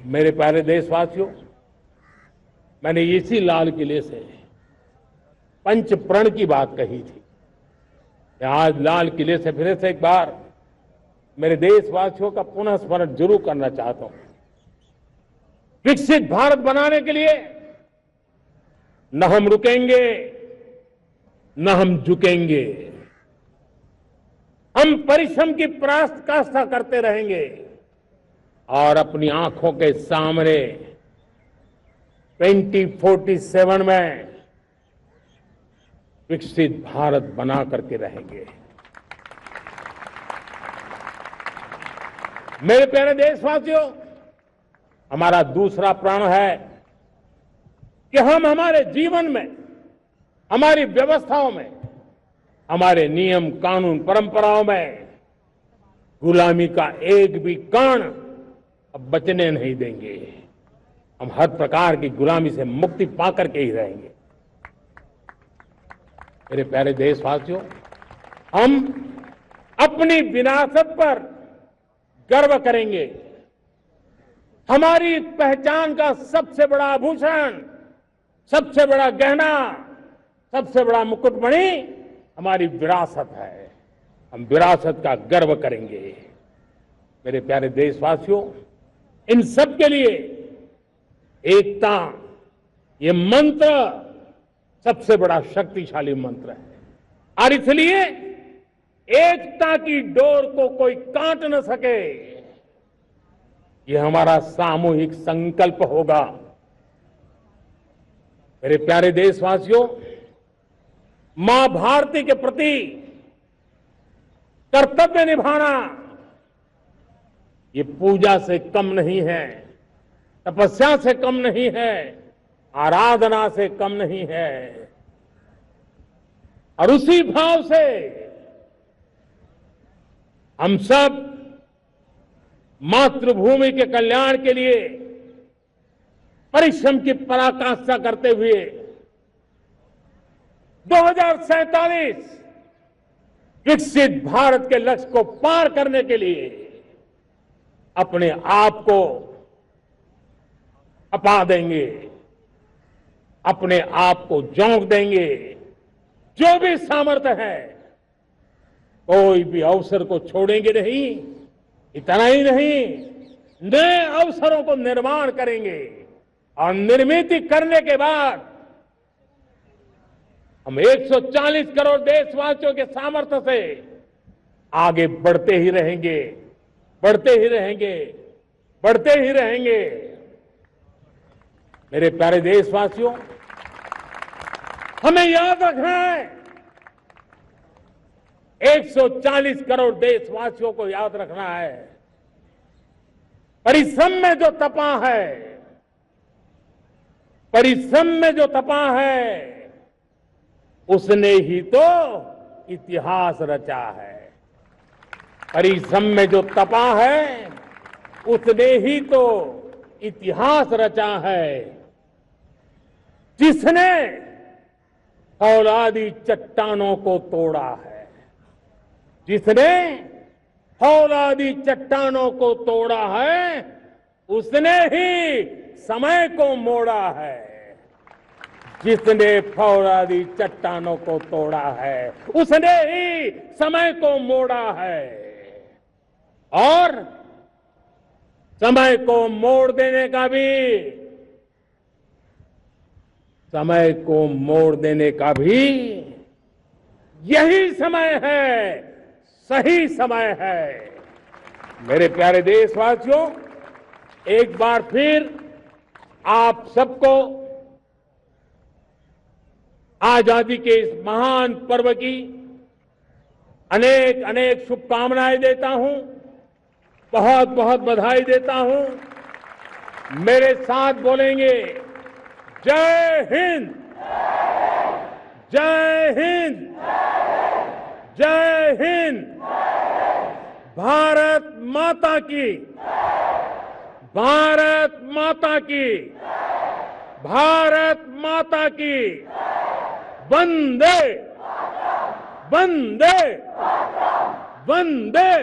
मेरे प्यारे देशवासियों, मैंने इसी लाल किले से पंच प्रण की बात कही थी। आज लाल किले से फिर से एक बार मेरे देशवासियों का पुनः स्मरण जरूर करना चाहता हूं। विकसित भारत बनाने के लिए न हम रुकेंगे, न हम झुकेंगे। हम परिश्रम की पराकाष्ठा करते रहेंगे और अपनी आंखों के सामने 2047 में विकसित भारत बना करके रहेंगे। मेरे प्यारे देशवासियों, हमारा दूसरा प्रण है कि हम हमारे जीवन में, हमारी व्यवस्थाओं में, हमारे नियम कानून परंपराओं में गुलामी का एक भी कण अब बचने नहीं देंगे। हम हर प्रकार की गुलामी से मुक्ति पाकर के ही रहेंगे। मेरे प्यारे देशवासियों, हम अपनी विरासत पर गर्व करेंगे। हमारी पहचान का सबसे बड़ा आभूषण, सबसे बड़ा गहना, सबसे बड़ा मुकुटमणि हमारी विरासत है। हम विरासत का गर्व करेंगे। मेरे प्यारे देशवासियों, इन सब के लिए एकता, ये मंत्र सबसे बड़ा शक्तिशाली मंत्र है और इसलिए एकता की डोर को कोई काट न सके, ये हमारा सामूहिक संकल्प होगा। मेरे प्यारे देशवासियों, मां भारती के प्रति कर्तव्य निभाना ये पूजा से कम नहीं है, तपस्या से कम नहीं है, आराधना से कम नहीं है। और उसी भाव से हम सब मातृभूमि के कल्याण के लिए परिश्रम की पराकाष्ठा करते हुए 2047 विकसित भारत के लक्ष्य को पार करने के लिए अपने आप को अपा देंगे, अपने आप को झोंक देंगे। जो भी सामर्थ्य है, कोई भी अवसर को छोड़ेंगे नहीं। इतना ही नहीं, नए अवसरों को निर्माण करेंगे और निर्मित करने के बाद हम 140 करोड़ देशवासियों के सामर्थ्य से आगे बढ़ते ही रहेंगे, बढ़ते ही रहेंगे, बढ़ते ही रहेंगे। मेरे प्यारे देशवासियों, हमें याद रखना है, 140 करोड़ देशवासियों को याद रखना है, परिश्रम में जो तपा है, परिश्रम में जो तपा है, उसने ही तो इतिहास रचा है। परिश्रम में जो तपा है, उसने ही तो इतिहास रचा है। जिसने फौलादी चट्टानों को तोड़ा है, जिसने फौलादी चट्टानों को तोड़ा है, उसने ही समय को मोड़ा है। जिसने फौलादी चट्टानों को तोड़ा है, उसने ही समय को मोड़ा है। और समय को मोड़ देने का भी, समय को मोड़ देने का भी यही समय है, सही समय है। मेरे प्यारे देशवासियों, एक बार फिर आप सबको आजादी के इस महान पर्व की अनेक अनेक शुभकामनाएं देता हूं, बहुत बहुत बधाई देता हूं। मेरे साथ बोलेंगे, जय हिंद, जय हिंद, जय हिंद। भारत माता की, भारत माता की, भारत माता की। वंदे, वंदे, वंदे।